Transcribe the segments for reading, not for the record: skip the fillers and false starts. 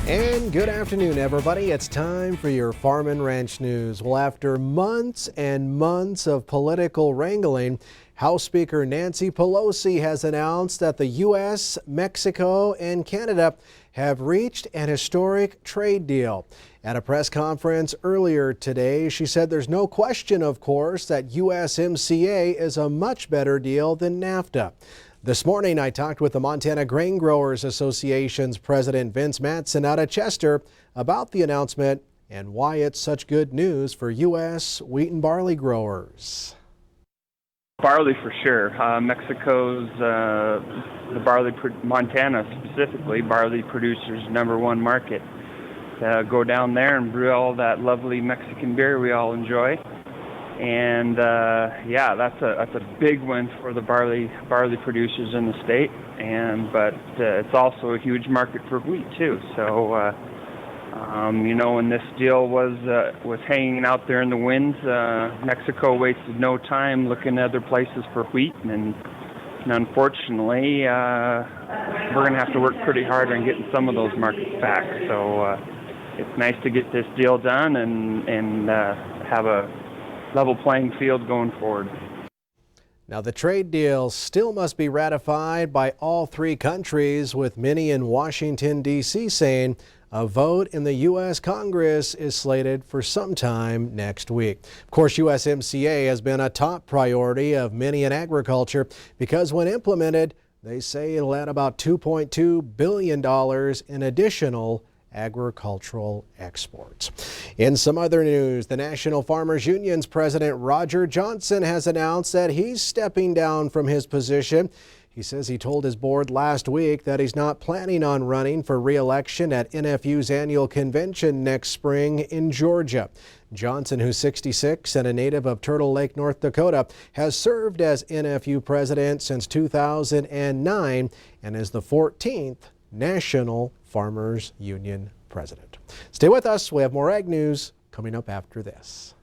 And good afternoon, everybody. It's time for your Farm and Ranch News. Well, after months and months of political wrangling, House Speaker Nancy Pelosi has announced that the U.S., Mexico, and Canada have reached an historic trade deal. At a press conference earlier today, she said there's no question, of course, that USMCA is a much better deal than NAFTA. This morning, I talked with the Montana Grain Growers Association's president, Vince Mattson, out of Chester about the announcement and why it's such good news for U.S. wheat and barley growers. Barley for sure. Mexico's, the barley, Montana specifically, barley producers' #1 market. Go down there and brew all that lovely Mexican beer we all enjoy. And yeah, that's a big win for the barley producers in the state. But it's also a huge market for wheat too. So you know, when this deal was hanging out there in the winds, Mexico wasted no time looking at other places for wheat, and unfortunately, we're going to have to work pretty hard on getting some of those markets back. So it's nice to get this deal done and have a level playing field going forward. Now, the trade deal still must be ratified by all three countries, with many in Washington, D.C. saying a vote in the U.S. Congress is slated for sometime next week. Of course, USMCA has been a top priority of many in agriculture because when implemented, they say it'll add about $2.2 billion in additional agricultural exports. In some other news, the National Farmers Union's president Roger Johnson has announced that he's stepping down from his position. He says he told his board last week that he's not planning on running for re-election at NFU's annual convention next spring in Georgia. Johnson, who's 66 and a native of Turtle Lake, North Dakota, has served as NFU president since 2009 and is the 14th National Farmers Union president. Stay with us. We have more ag news coming up after this.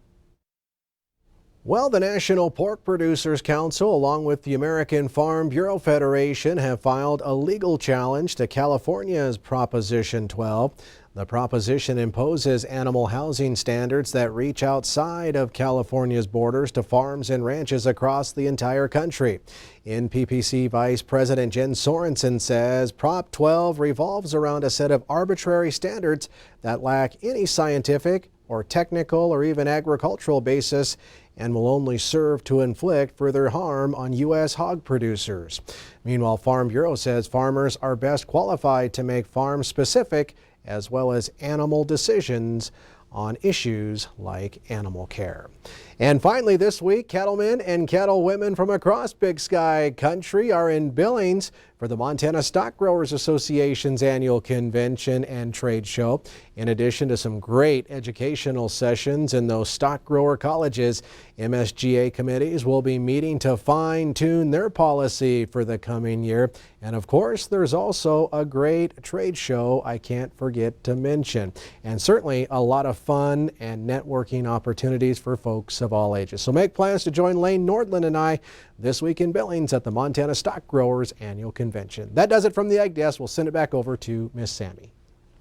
Well, the National Pork Producers Council, along with the American Farm Bureau Federation, have filed a legal challenge to California's Proposition 12. The proposition imposes animal housing standards that reach outside of California's borders to farms and ranches across the entire country. NPPC Vice President Jen Sorensen says Prop 12 revolves around a set of arbitrary standards that lack any scientific or technical or even agricultural basis and will only serve to inflict further harm on U.S. hog producers. Meanwhile, Farm Bureau says farmers are best qualified to make farm-specific as well as animal decisions on issues like animal care. And finally this week, cattlemen and cattlewomen from across Big Sky country are in Billings for the Montana Stock Growers Association's annual convention and trade show. In addition to some great educational sessions in those stock grower colleges, MSGA committees will be meeting to fine-tune their policy for the coming year. And of course, there's also a great trade show I can't forget to mention. And certainly a lot of fun and networking opportunities for folks of all ages. So make plans to join Lane Nordland and I this week in Billings at the Montana Stock Growers Annual Convention. That does it from the Ag Desk. We'll send it back over to Miss Sammy.